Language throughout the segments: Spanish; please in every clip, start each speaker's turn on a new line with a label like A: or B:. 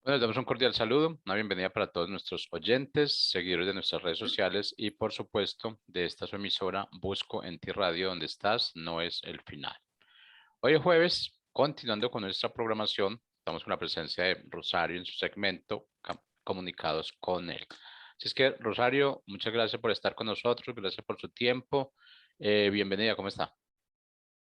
A: Bueno, les damos un cordial saludo, una bienvenida para todos nuestros oyentes, seguidores de nuestras redes sociales y, por supuesto, de esta su emisora Busco en Ti Radio, donde estás, no es el final. Hoy es jueves, continuando con nuestra programación, estamos con la presencia de Rosario en su segmento Comunicados con él. Así es que, Rosario, muchas gracias por estar con nosotros, gracias por su tiempo. Bienvenida, ¿cómo está?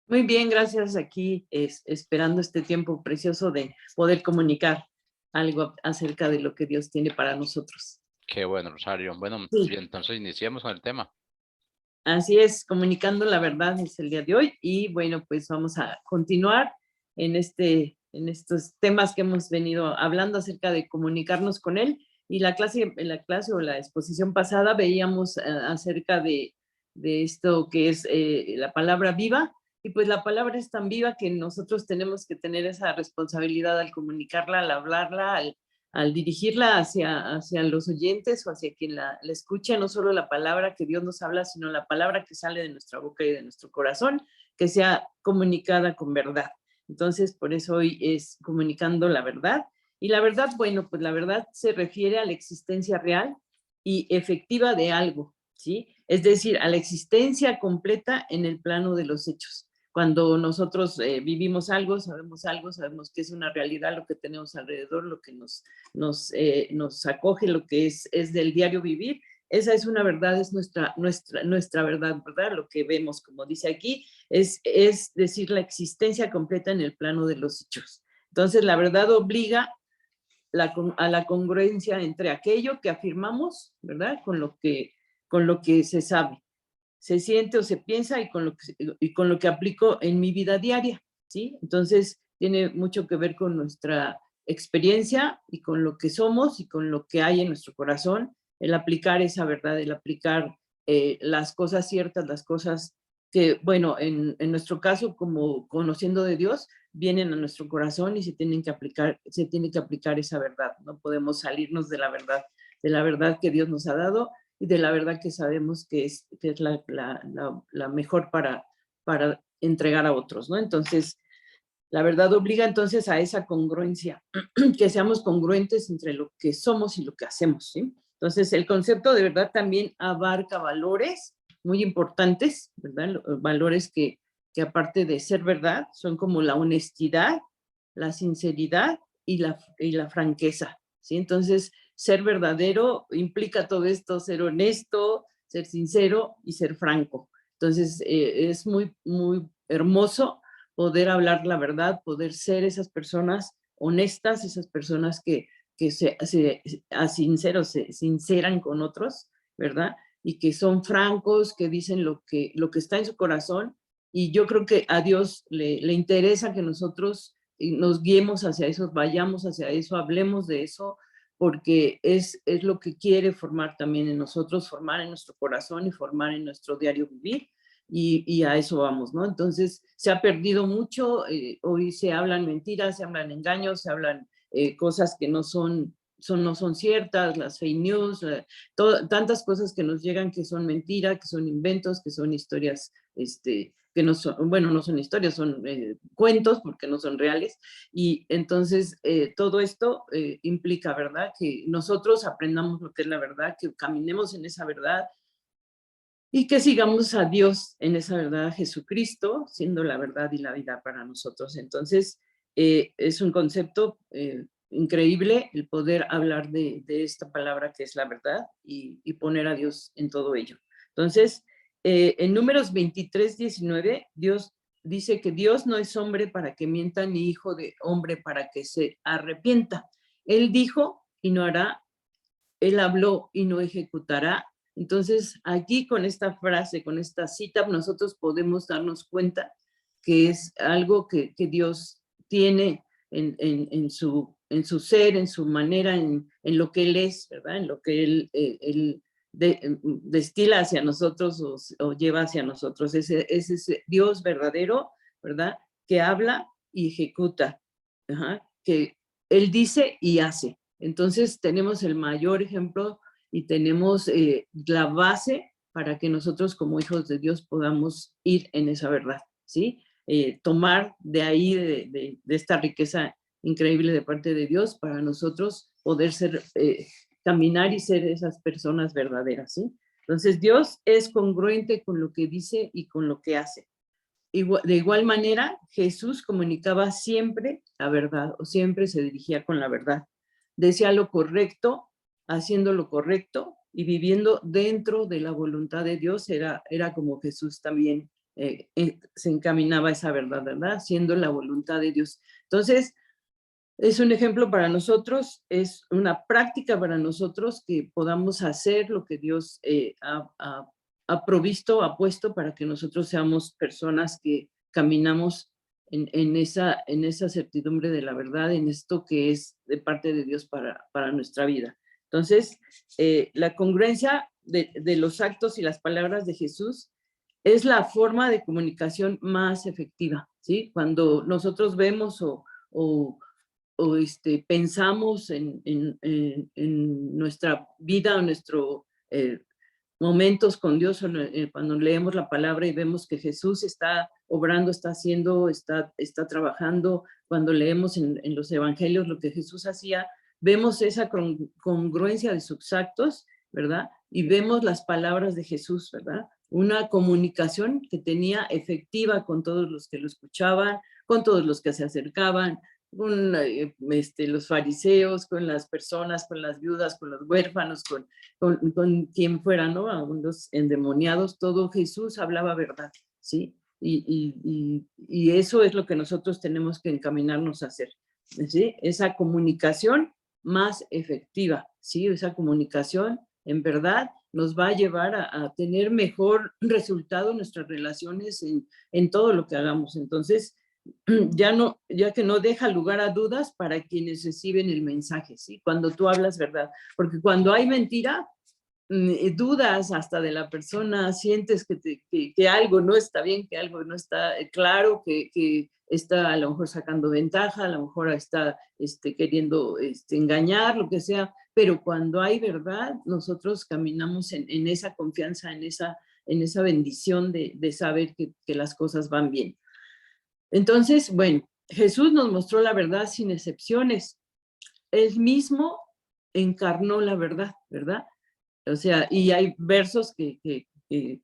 B: Muy bien, gracias. Aquí esperando este tiempo precioso de poder comunicar algo acerca de lo que Dios tiene para nosotros.
A: Qué bueno, Rosario. Bueno,
B: Sí,
A: bien, entonces iniciemos con el tema.
B: así es, comunicando la verdad es el día de hoy y bueno, pues vamos a continuar en estos temas que hemos venido hablando acerca de comunicarnos con Él. Y en la clase o la exposición pasada veíamos acerca de esto que es la palabra viva. Y pues la palabra es tan viva que nosotros tenemos que tener esa responsabilidad al comunicarla, al hablarla, al dirigirla hacia los oyentes o hacia quien la escucha, no solo la palabra que Dios nos habla, sino la palabra que sale de nuestra boca y de nuestro corazón, que sea comunicada con verdad. Entonces, por eso hoy es comunicando la verdad. Y la verdad, bueno, pues la verdad se refiere a la existencia real y efectiva de algo, ¿sí? Es decir, a la existencia completa en el plano de los hechos. Cuando nosotros vivimos algo, sabemos que es una realidad lo que tenemos alrededor, lo que nos acoge, lo que es del diario vivir. Esa es una verdad, es nuestra verdad, ¿verdad? Lo que vemos, como dice aquí, es decir, la existencia completa en el plano de los hechos. Entonces, la verdad obliga a la congruencia entre aquello que afirmamos, ¿verdad? Con lo que se sabe, se siente o se piensa y con lo que aplico en mi vida diaria, ¿sí? Entonces, tiene mucho que ver con nuestra experiencia y con lo que somos y con lo que hay en nuestro corazón, el aplicar esa verdad, el aplicar las cosas ciertas, las cosas que, bueno, en nuestro caso, como conociendo de Dios, vienen a nuestro corazón y se tiene que aplicar esa verdad. No podemos salirnos de la verdad que Dios nos ha dado y de la verdad que sabemos que es la mejor para entregar a otros, ¿no? Entonces, la verdad obliga entonces a esa congruencia, que seamos congruentes entre lo que somos y lo que hacemos, ¿sí? Entonces, el concepto de verdad también abarca valores muy importantes, ¿verdad? Valores que aparte de ser verdad, son como la honestidad, la sinceridad y la franqueza, ¿sí? Entonces, ser verdadero implica todo esto, ser honesto, ser sincero y ser franco. Entonces, es muy hermoso poder hablar la verdad, poder ser esas personas honestas, esas personas que a sinceros se sinceran con otros, ¿verdad? Y que son francos, que dicen lo que está en su corazón. Y yo creo que a Dios le interesa que nosotros nos guiemos hacia eso, vayamos hacia eso, hablemos de eso, porque es lo que quiere formar también en nosotros, formar en nuestro corazón y formar en nuestro diario vivir. Y a eso vamos, ¿no? Entonces, se ha perdido mucho, hoy se hablan mentiras, se hablan engaños, se hablan cosas que no son ciertas, las fake news, tantas cosas que nos llegan que son mentiras, que son inventos, que son historias, que no son, bueno, no son historias, son cuentos porque no son reales. Y entonces todo esto implica, ¿verdad? Que nosotros aprendamos lo que es la verdad, que caminemos en esa verdad, y que sigamos a Dios en esa verdad, a Jesucristo, siendo la verdad y la vida para nosotros. Entonces, es un concepto increíble el poder hablar de esta palabra que es la verdad y poner a Dios en todo ello. Entonces, en Números 23:19, Dios dice que Dios no es hombre para que mienta, ni hijo de hombre para que se arrepienta. Él dijo y no hará, él habló y no ejecutará. Entonces, aquí con esta frase, con esta cita, nosotros podemos darnos cuenta que es algo que Dios tiene en su ser, en su manera, en lo que Él es, ¿verdad? En lo que Él destila hacia nosotros o lleva hacia nosotros. Ese Dios verdadero, ¿verdad? Que habla y ejecuta, ajá, que Él dice y hace. Entonces tenemos el mayor ejemplo y tenemos la base para que nosotros como hijos de Dios podamos ir en esa verdad, ¿sí? Tomar de ahí, de esta riqueza increíble de parte de Dios para nosotros poder ser, caminar y ser esas personas verdaderas, ¿sí? Entonces Dios es congruente con lo que dice y con lo que hace. De igual manera, Jesús comunicaba siempre la verdad o siempre se dirigía con la verdad. Decía lo correcto, haciendo lo correcto y viviendo dentro de la voluntad de Dios. Era como Jesús también se encaminaba a esa verdad, ¿verdad? Haciendo la voluntad de Dios. Entonces, es un ejemplo para nosotros, es una práctica para nosotros que podamos hacer lo que Dios ha provisto, ha puesto para que nosotros seamos personas que caminamos en esa certidumbre de la verdad, en esto que es de parte de Dios para nuestra vida. Entonces, la congruencia de los actos y las palabras de Jesús es la forma de comunicación más efectiva, ¿sí? Cuando nosotros vemos o pensamos en nuestra vida, en nuestros momentos con Dios, cuando leemos la palabra y vemos que Jesús está obrando, está haciendo, está trabajando, cuando leemos en los evangelios lo que Jesús hacía, vemos esa congruencia de sus actos, ¿verdad? Y vemos las palabras de Jesús, ¿verdad? Una comunicación que tenía efectiva con todos los que lo escuchaban, con todos los que se acercaban, con los fariseos, con las personas, con las viudas, con los huérfanos, con quien fuera, ¿no? A los endemoniados, todo Jesús hablaba verdad, ¿sí? Y eso es lo que nosotros tenemos que encaminarnos a hacer, ¿sí? Esa comunicación más efectiva, ¿sí? Esa comunicación en verdad nos va a llevar a tener mejor resultado en nuestras relaciones en todo lo que hagamos. Entonces, ya que no deja lugar a dudas para quienes reciben el mensaje, ¿sí? Cuando tú hablas verdad, porque cuando hay mentira, dudas hasta de la persona, sientes que algo no está bien, que algo no está claro, que está a lo mejor sacando ventaja, a lo mejor está queriendo engañar, lo que sea, pero cuando hay verdad, nosotros caminamos en esa confianza, en esa bendición de saber que las cosas van bien. Entonces, bueno, Jesús nos mostró la verdad sin excepciones. Él mismo encarnó la verdad, ¿verdad? O sea, y hay versos que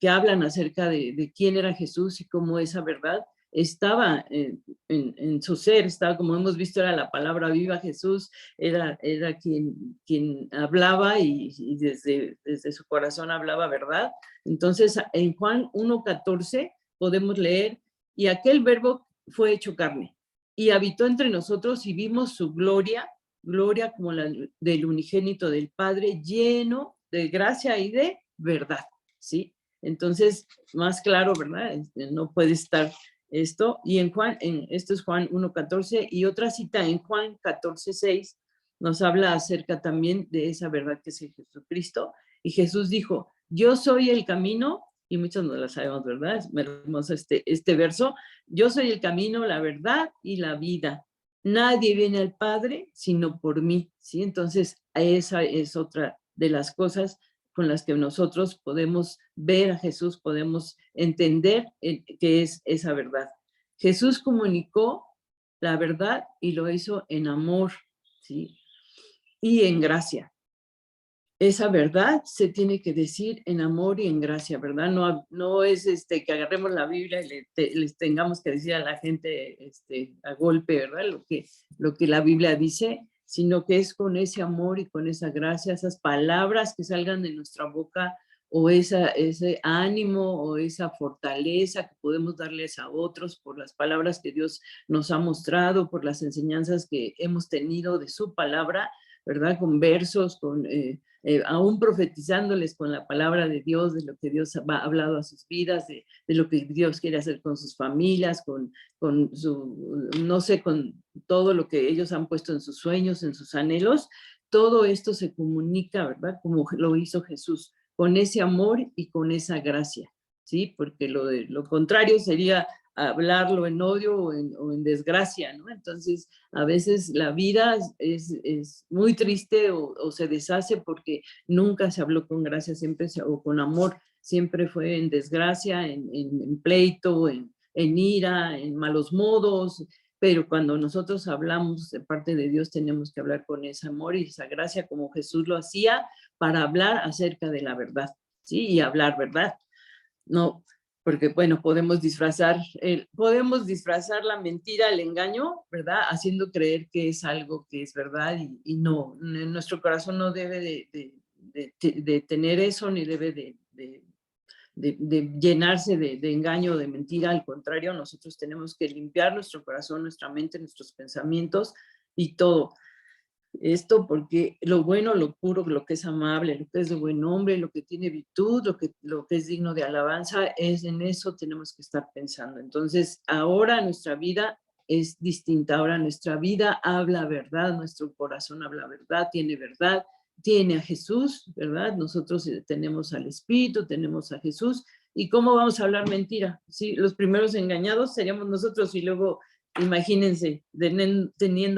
B: hablan acerca de quién era Jesús y cómo esa verdad estaba en su ser, estaba, como hemos visto, era la palabra viva. Jesús era quien hablaba y desde su corazón hablaba verdad. Entonces, en Juan 1:14 podemos leer, y aquel verbo fue hecho carne y habitó entre nosotros y vimos su gloria como la del unigénito del Padre, lleno de gracia y de verdad, ¿sí? Entonces, más claro, ¿verdad? No puede estar esto. Y esto es Juan 1:14, y otra cita en Juan 14:6 nos habla acerca también de esa verdad que es el Jesucristo. Y Jesús dijo, yo soy el camino, y muchos no la sabemos, ¿verdad? Es hermoso este verso. Yo soy el camino, la verdad y la vida. Nadie viene al Padre sino por mí, ¿sí? Entonces, esa es otra de las cosas con las que nosotros podemos ver a Jesús, podemos entender qué es esa verdad. Jesús comunicó la verdad y lo hizo en amor, ¿sí? Y en gracia. Esa verdad se tiene que decir en amor y en gracia, ¿verdad? No es que agarremos la Biblia y les tengamos que decir a la gente a golpe, ¿verdad? Lo que la Biblia dice, sino que es con ese amor y con esa gracia, esas palabras que salgan de nuestra boca, o ese ánimo o esa fortaleza que podemos darles a otros por las palabras que Dios nos ha mostrado, por las enseñanzas que hemos tenido de su palabra, ¿verdad? Con versos, aún profetizándoles con la palabra de Dios, de lo que Dios ha hablado a sus vidas, de lo que Dios quiere hacer con sus familias, con todo lo que ellos han puesto en sus sueños, en sus anhelos. Todo esto se comunica, ¿verdad? Como lo hizo Jesús, con ese amor y con esa gracia, ¿sí? Porque lo contrario sería hablarlo en odio o en desgracia, ¿no? Entonces, a veces la vida es muy triste o se deshace porque nunca se habló con gracia, o con amor, siempre fue en desgracia, en pleito, en ira, en malos modos, pero cuando nosotros hablamos de parte de Dios tenemos que hablar con ese amor y esa gracia como Jesús lo hacía para hablar acerca de la verdad, ¿sí? Y hablar verdad. No, porque bueno, podemos disfrazar la mentira, el engaño, ¿verdad? Haciendo creer que es algo que es verdad y no, nuestro corazón no debe de tener eso, ni debe de llenarse de engaño, de mentira. Al contrario, nosotros tenemos que limpiar nuestro corazón, nuestra mente, nuestros pensamientos y todo. Esto porque lo bueno, lo puro, lo que es amable, lo que es de buen nombre, lo que tiene virtud, lo que es digno de alabanza, en eso tenemos que estar pensando. Entonces, ahora nuestra vida es distinta, ahora nuestra vida habla verdad, nuestro corazón habla verdad, tiene a Jesús, ¿verdad? Nosotros tenemos al Espíritu, tenemos a Jesús. ¿Y cómo vamos a hablar mentira? Sí, los primeros engañados seríamos nosotros y luego, imagínense,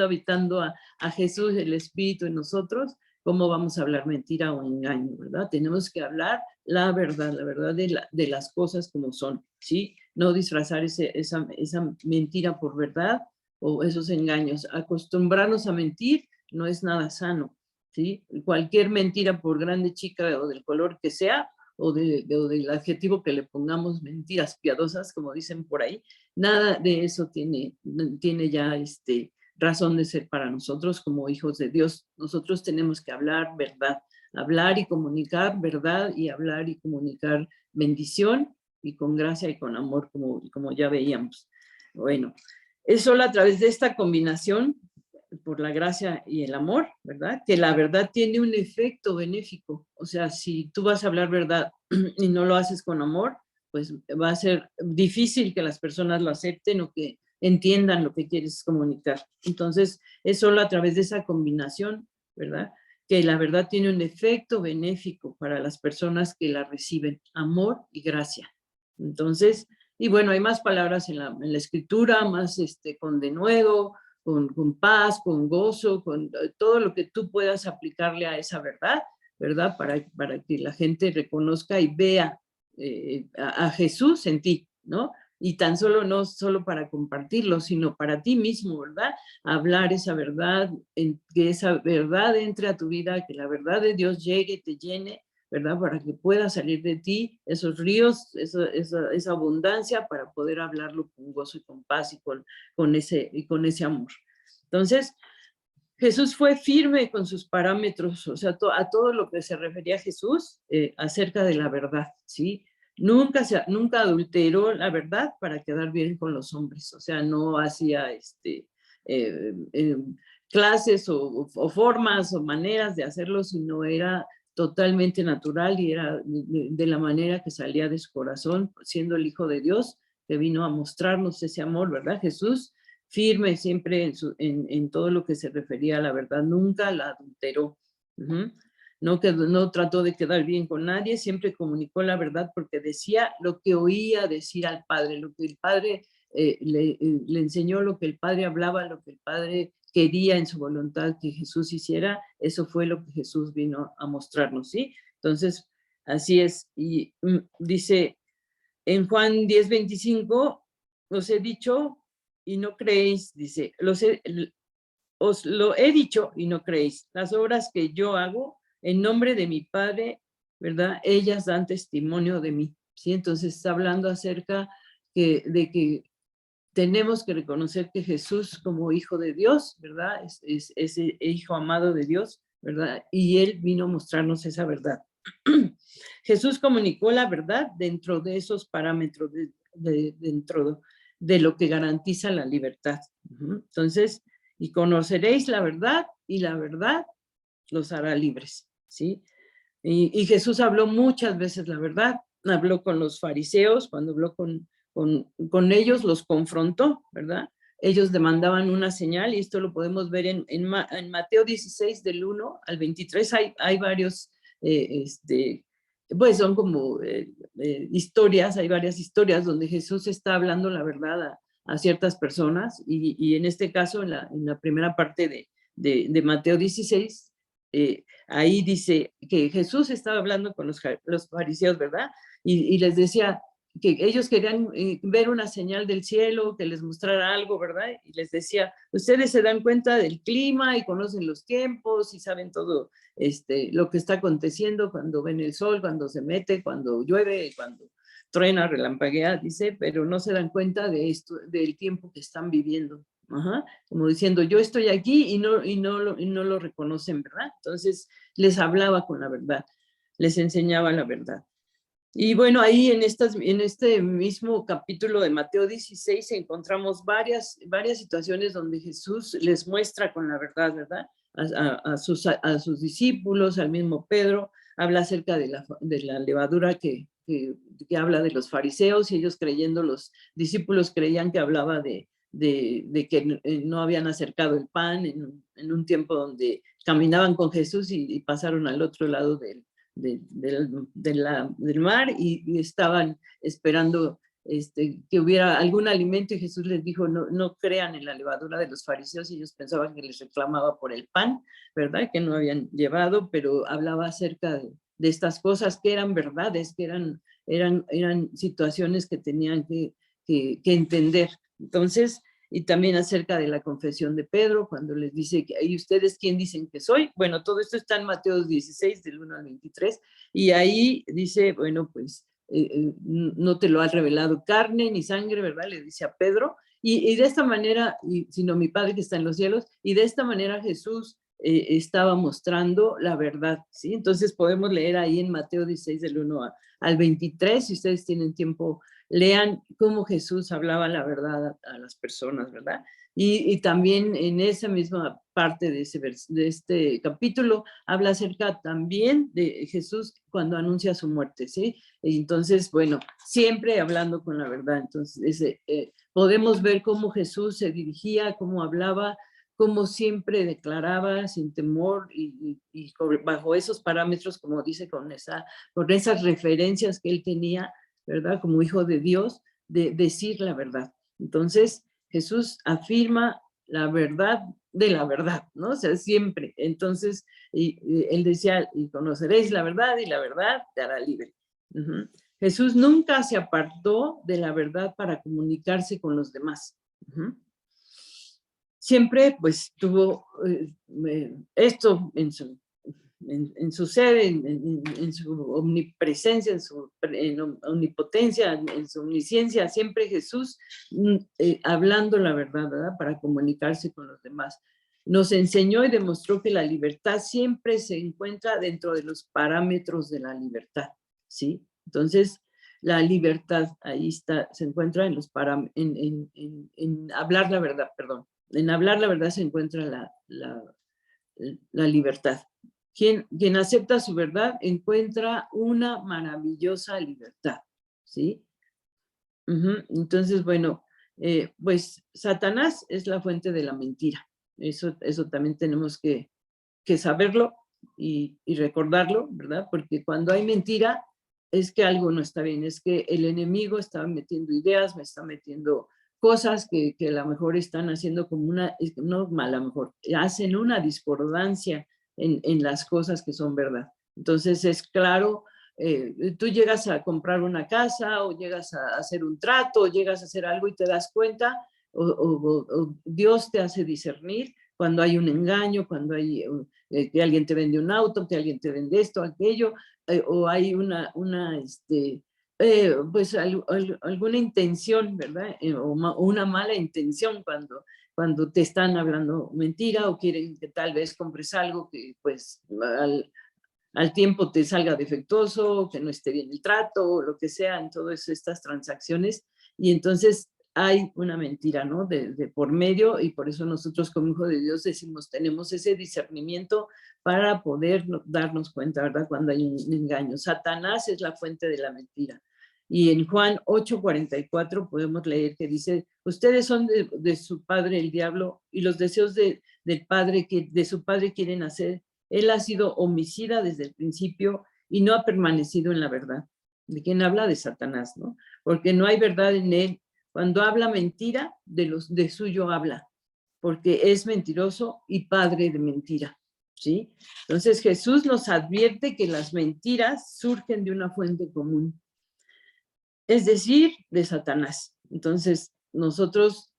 B: habitando a Jesús, el Espíritu en nosotros, ¿cómo vamos a hablar mentira o engaño, verdad? Tenemos que hablar la verdad de las cosas como son, ¿sí? No disfrazar esa mentira por verdad o esos engaños. Acostumbrarnos a mentir no es nada sano, ¿sí? Cualquier mentira, por grande, chica o del color que sea, o del adjetivo que le pongamos, mentiras piadosas, como dicen por ahí, nada de eso tiene ya razón de ser para nosotros como hijos de Dios. Nosotros tenemos que hablar verdad, hablar y comunicar verdad y hablar y comunicar bendición y con gracia y con amor, como ya veíamos. Bueno, es solo a través de esta combinación, por la gracia y el amor, ¿verdad? Que la verdad tiene un efecto benéfico. O sea, si tú vas a hablar verdad y no lo haces con amor, pues va a ser difícil que las personas lo acepten o que entiendan lo que quieres comunicar. Entonces, es solo a través de esa combinación, ¿verdad? Que la verdad tiene un efecto benéfico para las personas que la reciben, amor y gracia. Entonces, y bueno, hay más palabras en la escritura, más con denuedo, con paz, con gozo, con todo lo que tú puedas aplicarle a esa verdad, ¿verdad? Para que la gente reconozca y vea a Jesús en ti, ¿no? Y tan solo, no solo para compartirlo, sino para ti mismo, ¿verdad? Hablar esa verdad, que esa verdad entre a tu vida, que la verdad de Dios llegue, te llene, ¿verdad? Para que pueda salir de ti esos ríos, esa abundancia para poder hablarlo con gozo y con paz y con ese amor. Entonces, Jesús fue firme con sus parámetros, o sea, a todo lo que se refería a Jesús acerca de la verdad, ¿sí? Nunca adulteró la verdad para quedar bien con los hombres, o sea, no hacía clases o formas o maneras de hacerlo, sino era totalmente natural y era de la manera que salía de su corazón, siendo el Hijo de Dios, que vino a mostrarnos ese amor, ¿verdad? Jesús firme siempre en todo lo que se refería a la verdad, nunca la adulteró. No trató de quedar bien con nadie, siempre comunicó la verdad porque decía lo que oía decir al Padre, lo que el Padre le enseñó, lo que el Padre hablaba, lo que el Padre quería en su voluntad que Jesús hiciera, eso fue lo que Jesús vino a mostrarnos, ¿sí? Entonces, así es. Y dice en Juan 10:25, os he dicho y no creéis, dice, os lo he dicho y no creéis. Las obras que yo hago en nombre de mi Padre, ¿verdad? Ellas dan testimonio de mí, ¿sí? Entonces está hablando acerca de que tenemos que reconocer que Jesús como hijo de Dios, ¿verdad? Es ese hijo amado de Dios, ¿verdad? Y él vino a mostrarnos esa verdad. Jesús comunicó la verdad dentro de esos parámetros, dentro de lo que garantiza la libertad. Entonces, y conoceréis la verdad y la verdad los hará libres, ¿sí? Y Jesús habló muchas veces la verdad, habló con los fariseos, cuando habló con ellos, los confrontó, ¿verdad? Ellos demandaban una señal y esto lo podemos ver en Mateo 16 del 1 al 23, hay varios, pues son como historias, hay varias historias donde Jesús está hablando la verdad a ciertas personas y en este caso, en la primera parte de Mateo 16, ahí dice que Jesús estaba hablando con los fariseos, ¿verdad? Y les decía que ellos querían ver una señal del cielo, que les mostrara algo, ¿verdad? Y les decía, ustedes se dan cuenta del clima y conocen los tiempos y saben todo lo que está aconteciendo cuando ven el sol, cuando se mete, cuando llueve, cuando truena, relampaguea, dice, pero no se dan cuenta de esto, del tiempo que están viviendo. Ajá. Como diciendo, yo estoy aquí y no lo reconocen, ¿verdad? Entonces les hablaba con la verdad, les enseñaba la verdad. Y bueno, ahí en este mismo capítulo de Mateo 16 encontramos varias situaciones donde Jesús les muestra con la verdad, ¿verdad? A sus discípulos, al mismo Pedro, habla acerca de la levadura que habla de los fariseos, y ellos creyendo, los discípulos creían que hablaba de que no habían acercado el pan en un tiempo donde caminaban con Jesús y pasaron al otro lado del mar y estaban esperando que hubiera algún alimento, y Jesús les dijo, no crean en la levadura de los fariseos, y ellos pensaban que les reclamaba por el pan, ¿verdad? Que no habían llevado, pero hablaba acerca de estas cosas que eran verdades, que eran situaciones que tenían que entender. Entonces, y también acerca de la confesión de Pedro, cuando les dice, ¿y ustedes quién dicen que soy? Bueno, todo esto está en Mateo 16, del 1 al 23, y ahí dice, bueno, pues, no te lo ha revelado carne ni sangre, ¿verdad? Le dice a Pedro, y de esta manera, sino mi Padre que está en los cielos, y de esta manera Jesús estaba mostrando la verdad, ¿sí? Entonces podemos leer ahí en Mateo 16, del 1 al 23, si ustedes tienen tiempo, lean cómo Jesús hablaba la verdad a las personas, ¿verdad? Y también en esa misma parte de este capítulo habla acerca también de Jesús cuando anuncia su muerte, ¿sí? Y entonces, bueno, siempre hablando con la verdad. Entonces, podemos ver cómo Jesús se dirigía, cómo hablaba, cómo siempre declaraba sin temor y bajo esos parámetros, como dice, con esas referencias que él tenía, ¿verdad? Como hijo de Dios, de decir la verdad. Entonces, Jesús afirma la verdad de la verdad, ¿no? O sea, siempre. Entonces, él decía, y conoceréis la verdad, y la verdad te hará libre. Uh-huh. Jesús nunca se apartó de la verdad para comunicarse con los demás. Uh-huh. Siempre, pues, tuvo esto en su ser, en su omnipresencia, en su omnipotencia, en su omnisciencia, siempre Jesús hablando la verdad, ¿verdad? Para comunicarse con los demás. Nos enseñó y demostró que la libertad siempre se encuentra dentro de los parámetros de la libertad, ¿sí? Entonces, la libertad ahí está, se encuentra en los en hablar la verdad, perdón. En hablar la verdad se encuentra la libertad. Quien acepta su verdad encuentra una maravillosa libertad, ¿sí? Entonces, bueno, pues Satanás es la fuente de la mentira. Eso también tenemos que saberlo y recordarlo, ¿verdad? Porque cuando hay mentira es que algo no está bien, es que el enemigo está metiendo ideas, me está metiendo cosas que a lo mejor están haciendo como no a lo mejor, hacen una discordancia en las cosas que son verdad. Entonces es claro, tú llegas a comprar una casa o llegas a hacer un trato o llegas a hacer algo y te das cuenta o Dios te hace discernir cuando hay un engaño, cuando hay que alguien te vende un auto, que alguien te vende esto, aquello, o hay pues alguna intención, ¿verdad? O una mala intención cuando te están hablando mentira o quieren que tal vez compres algo que pues al tiempo te salga defectuoso, que no esté bien el trato, o lo que sea, en todas estas transacciones. Y entonces hay una mentira, ¿no? De por medio, y por eso nosotros como hijos de Dios decimos, tenemos ese discernimiento para poder darnos cuenta, ¿verdad? Cuando hay un engaño. Satanás es la fuente de la mentira. Y en Juan 8:44 podemos leer que dice, ustedes son de su padre el diablo y los deseos de su padre quieren hacer. Él ha sido homicida desde el principio y no ha permanecido en la verdad. ¿De quién habla? De Satanás, ¿no? Porque no hay verdad en él. Cuando habla mentira, de suyo habla, porque es mentiroso y padre de mentira, ¿sí? Entonces Jesús nos advierte que las mentiras surgen de una fuente común. es decir, de Satanás. Entonces, nosotros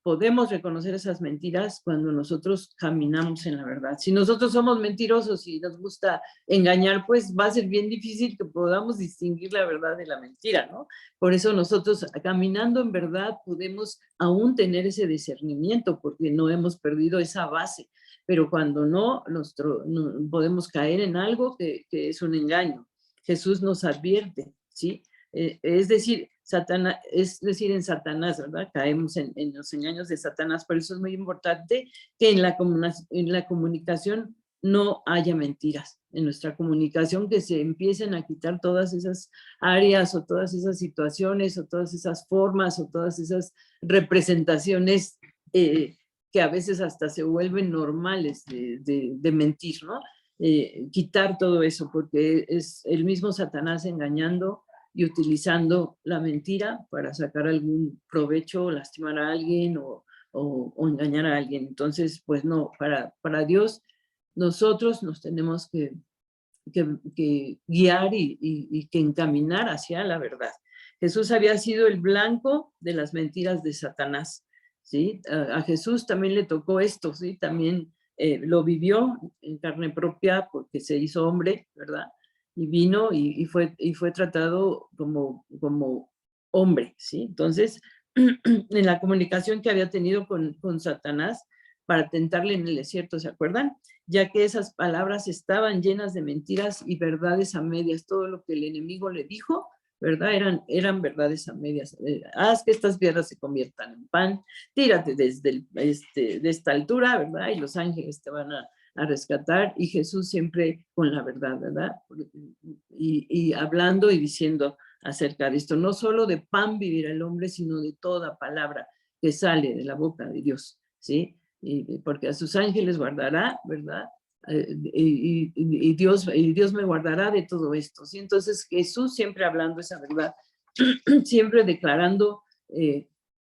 B: podemos reconocer esas mentiras cuando nosotros caminamos en la verdad. Si nosotros somos mentirosos y nos gusta engañar, pues va a ser bien difícil que podamos distinguir la verdad de la mentira, ¿no? Por eso nosotros caminando en verdad podemos aún tener ese discernimiento porque no hemos perdido esa base. Pero cuando no, no podemos caer en algo que es un engaño. Jesús nos advierte, ¿sí? Es decir, en Satanás, ¿verdad? Caemos en los engaños de Satanás, por eso es muy importante que en la comunicación no haya mentiras, en nuestra comunicación que se empiecen a quitar todas esas áreas o todas esas situaciones o todas esas formas o todas esas representaciones que a veces hasta se vuelven normales de mentir, ¿no? Quitar todo eso, porque es el mismo Satanás engañando y utilizando la mentira para sacar algún provecho, o lastimar a alguien o engañar a alguien. Entonces, pues no, para Dios nosotros nos tenemos que guiar y que encaminar hacia la verdad. Jesús había sido el blanco de las mentiras de Satanás, ¿sí? A Jesús también le tocó esto, ¿sí? También lo vivió en carne propia porque se hizo hombre, ¿verdad? Y vino y fue tratado como hombre, ¿sí? Entonces, en la comunicación que había tenido con Satanás para tentarle en el desierto, ¿se acuerdan? Ya que esas palabras estaban llenas de mentiras y verdades a medias. Todo lo que el enemigo le dijo, ¿verdad? Eran verdades a medias. Haz que estas piedras se conviertan en pan, tírate desde de esta altura, ¿verdad? Y los ángeles te van a rescatar, y Jesús siempre con la verdad, ¿verdad? Y hablando y diciendo acerca de esto, no solo de pan vivirá el hombre, sino de toda palabra que sale de la boca de Dios, ¿sí? Porque a sus ángeles guardará, ¿verdad? Y Dios me guardará de todo esto, ¿sí? Entonces Jesús siempre hablando esa verdad, siempre declarando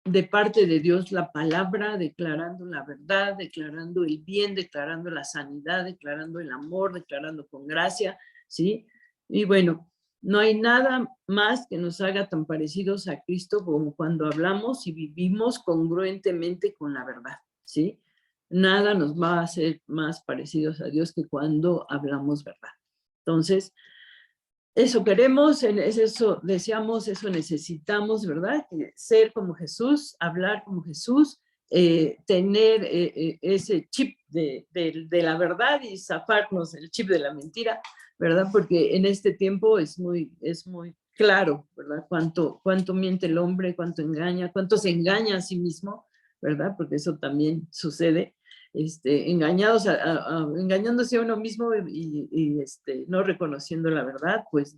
B: de parte de Dios la palabra, declarando la verdad, declarando el bien, declarando la sanidad, declarando el amor, declarando con gracia, ¿sí? Y bueno, no hay nada más que nos haga tan parecidos a Cristo como cuando hablamos y vivimos congruentemente con la verdad, ¿sí? Nada nos va a hacer más parecidos a Dios que cuando hablamos verdad. Entonces, eso queremos, eso deseamos, eso necesitamos, ¿verdad? Ser como Jesús, hablar como Jesús, tener ese chip de la verdad y zafarnos el chip de la mentira, ¿verdad? Porque en este tiempo es muy claro, ¿verdad? Cuánto miente el hombre, cuánto engaña, cuánto se engaña a sí mismo, ¿verdad? Porque eso también sucede. Engañándose a uno mismo y no reconociendo la verdad, pues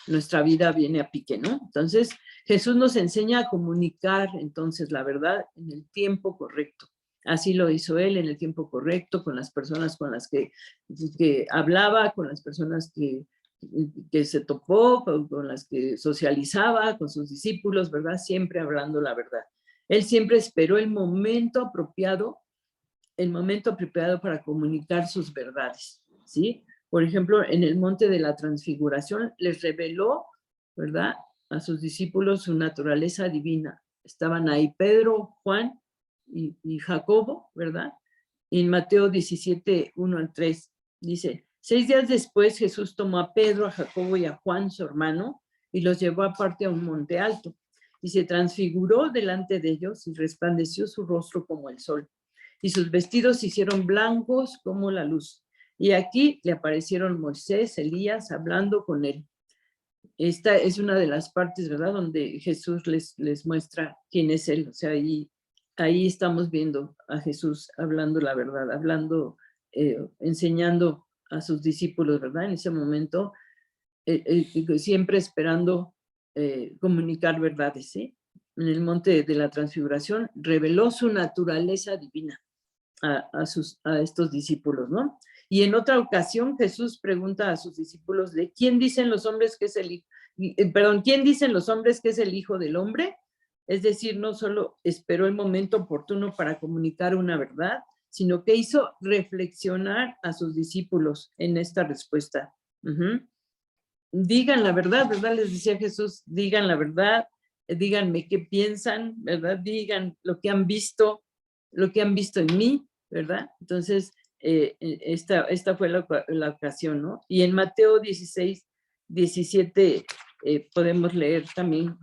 B: nuestra vida viene a pique, ¿no? Entonces, Jesús nos enseña a comunicar entonces la verdad en el tiempo correcto. Así lo hizo él en el tiempo correcto, con las personas con las que hablaba, con las personas que se topó, con las que socializaba, con sus discípulos, ¿verdad? Siempre hablando la verdad. Él siempre esperó el momento apropiado para comunicar sus verdades, ¿sí? Por ejemplo, en el monte de la transfiguración les reveló, ¿verdad?, a sus discípulos su naturaleza divina. Estaban ahí Pedro, Juan y Jacobo, ¿verdad? Y en Mateo 17, 1 al 3, dice, 6 días después Jesús tomó a Pedro, a Jacobo y a Juan, su hermano, y los llevó aparte a un monte alto, y se transfiguró delante de ellos y resplandeció su rostro como el sol, y sus vestidos se hicieron blancos como la luz. Y aquí le aparecieron Moisés, Elías, hablando con él. Esta es una de las partes, ¿verdad?, donde Jesús les muestra quién es él. O sea, ahí estamos viendo a Jesús hablando la verdad, enseñando a sus discípulos, ¿verdad? En ese momento, siempre esperando comunicar verdades, ¿sí? En el monte de la transfiguración reveló su naturaleza divina a estos discípulos, ¿no? Y en otra ocasión Jesús pregunta a sus discípulos de ¿quién dicen los hombres que es ¿quién dicen los hombres que es el Hijo del Hombre? Es decir, no solo esperó el momento oportuno para comunicar una verdad, sino que hizo reflexionar a sus discípulos en esta respuesta. digan la verdad, ¿verdad? Les decía Jesús, digan la verdad, díganme qué piensan, ¿verdad? Digan lo que han visto en mí, ¿verdad? Entonces, esta fue la ocasión, ¿no? Y en Mateo 16, 17 podemos leer también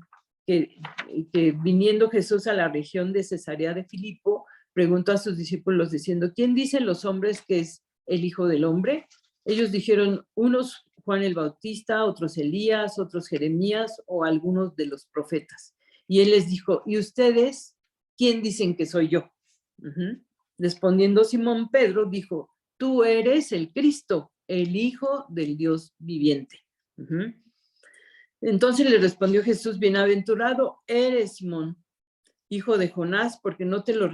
B: que viniendo Jesús a la región de Cesarea de Filipo, preguntó a sus discípulos diciendo, ¿quién dicen los hombres que es el Hijo del Hombre? Ellos dijeron, unos Juan el Bautista, otros Elías, otros Jeremías o algunos de los profetas. Y él les dijo, ¿y ustedes quién dicen que soy yo? Respondiendo Simón Pedro, dijo, tú eres el Cristo, el Hijo del Dios viviente. Entonces le respondió Jesús, bienaventurado eres Simón, hijo de Jonás, porque no te lo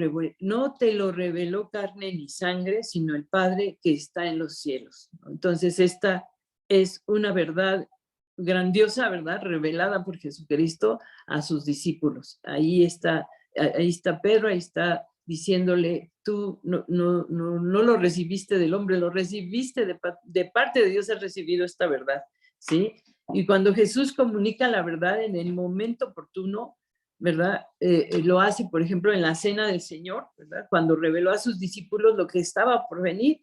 B: reveló carne ni sangre, sino el Padre que está en los cielos. Entonces esta es una verdad grandiosa, ¿verdad? Revelada por Jesucristo a sus discípulos. Ahí está Pedro, ahí está diciéndole, tú no lo recibiste del hombre, lo recibiste de parte de Dios, has recibido esta verdad, ¿sí? Y cuando Jesús comunica la verdad en el momento oportuno, ¿verdad? Lo hace, por ejemplo, en la cena del Señor, ¿verdad? Cuando reveló a sus discípulos lo que estaba por venir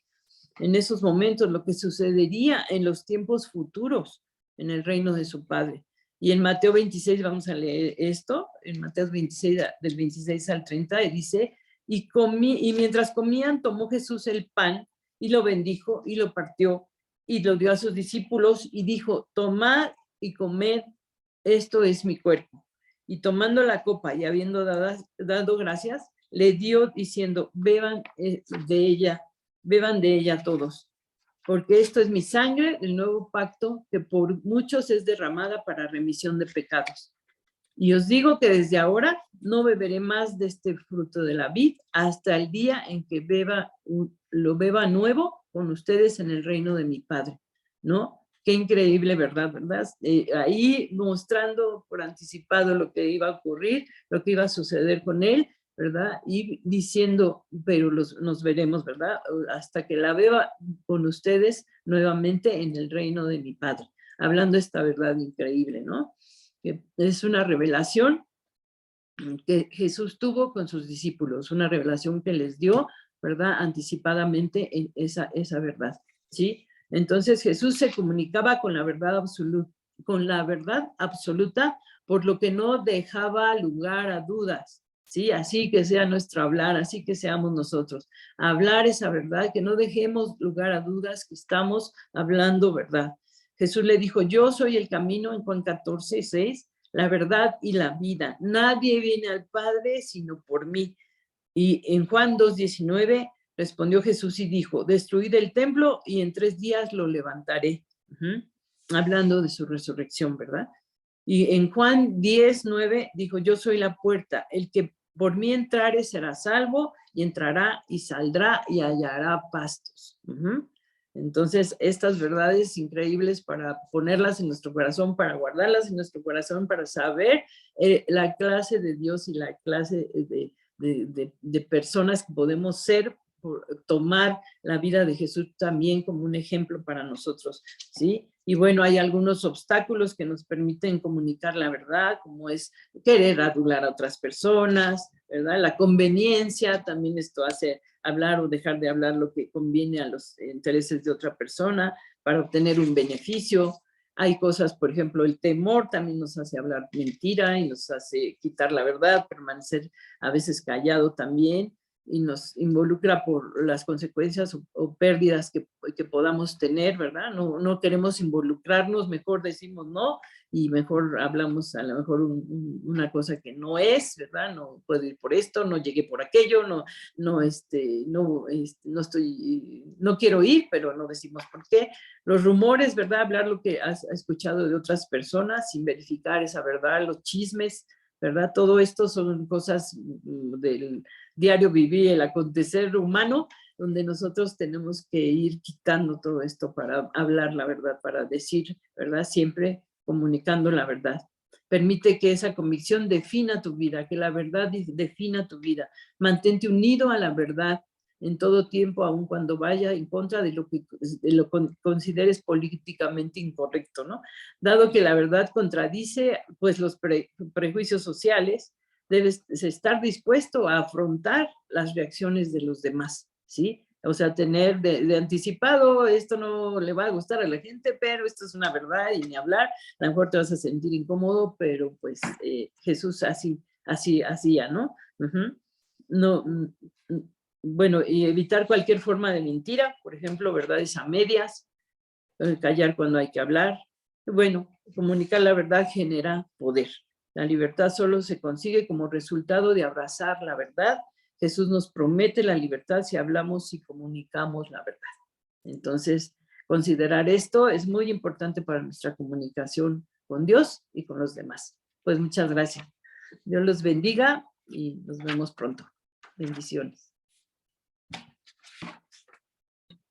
B: en esos momentos, lo que sucedería en los tiempos futuros en el reino de su Padre. Y en Mateo 26 vamos a leer esto, en Mateo 26, del 26 al 30, y dice, y mientras comían, tomó Jesús el pan y lo bendijo y lo partió y lo dio a sus discípulos y dijo, tomad y comed, esto es mi cuerpo. Y tomando la copa y habiendo dado gracias, le dio diciendo, beban de ella todos, porque esto es mi sangre del nuevo pacto, que por muchos es derramada para remisión de pecados. Y os digo que desde ahora no beberé más de este fruto de la vid hasta el día en que lo beba nuevo con ustedes en el reino de mi Padre, ¿no? Qué increíble, ¿verdad? Ahí mostrando por anticipado lo que iba a ocurrir, lo que iba a suceder con él, ¿verdad? Y diciendo, pero nos veremos, ¿verdad? Hasta que la beba con ustedes nuevamente en el reino de mi Padre. Hablando esta verdad increíble, ¿no? Que es una revelación que Jesús tuvo con sus discípulos, una revelación que les dio, ¿verdad? Anticipadamente en esa verdad, ¿sí? Entonces Jesús se comunicaba con la verdad absoluta, por lo que no dejaba lugar a dudas, ¿sí? Así que sea nuestro hablar, así que seamos nosotros. Hablar esa verdad, que no dejemos lugar a dudas, que estamos hablando verdad. Jesús le dijo, yo soy el camino en Juan 14, 6, la verdad y la vida. Nadie viene al Padre sino por mí. Y en Juan 2:19 respondió Jesús y dijo, destruid el templo y en 3 días lo levantaré. Hablando de su resurrección, ¿verdad? Y en Juan 10:9 dijo, yo soy la puerta, el que por mí entrare será salvo y entrará y saldrá y hallará pastos. Entonces, estas verdades increíbles para ponerlas en nuestro corazón, para guardarlas en nuestro corazón, para saber la clase de Dios y la clase de personas que podemos ser, por tomar la vida de Jesús también como un ejemplo para nosotros, ¿sí? Y bueno, hay algunos obstáculos que nos permiten comunicar la verdad, como es querer adular a otras personas, ¿verdad? La conveniencia, también esto hace hablar o dejar de hablar lo que conviene a los intereses de otra persona para obtener un beneficio. Hay cosas, por ejemplo, el temor también nos hace hablar mentira y nos hace quitar la verdad, permanecer a veces callado también, y nos involucra por las consecuencias o pérdidas que podamos tener, ¿verdad? No queremos involucrarnos, mejor decimos no y mejor hablamos a lo mejor una cosa que no es, ¿verdad? No puedo ir por esto, no llegué por aquello, no quiero ir, pero no decimos por qué. Los rumores, ¿verdad? Hablar lo que has escuchado de otras personas sin verificar esa verdad, los chismes, ¿verdad? Todo esto son cosas del diario vivir, el acontecer humano, donde nosotros tenemos que ir quitando todo esto para hablar la verdad, para decir, ¿verdad? Siempre comunicando la verdad. Permite que esa convicción defina tu vida, que la verdad defina tu vida. Mantente unido a la verdad en todo tiempo, aun cuando vaya en contra de lo que consideres políticamente incorrecto, ¿no? Dado que la verdad contradice, pues, los prejuicios sociales, debes estar dispuesto a afrontar las reacciones de los demás, ¿sí? O sea, tener de anticipado, esto no le va a gustar a la gente, pero esto es una verdad y ni hablar. A lo mejor te vas a sentir incómodo, pero pues Jesús así hacía, ¿no? No, bueno, y evitar cualquier forma de mentira, por ejemplo, verdades a medias, callar cuando hay que hablar. Bueno, comunicar la verdad genera poder. La libertad solo se consigue como resultado de abrazar la verdad. Jesús nos promete la libertad si hablamos y comunicamos la verdad. Entonces, considerar esto es muy importante para nuestra comunicación con Dios y con los demás. Pues muchas gracias. Dios los bendiga y nos vemos pronto. Bendiciones.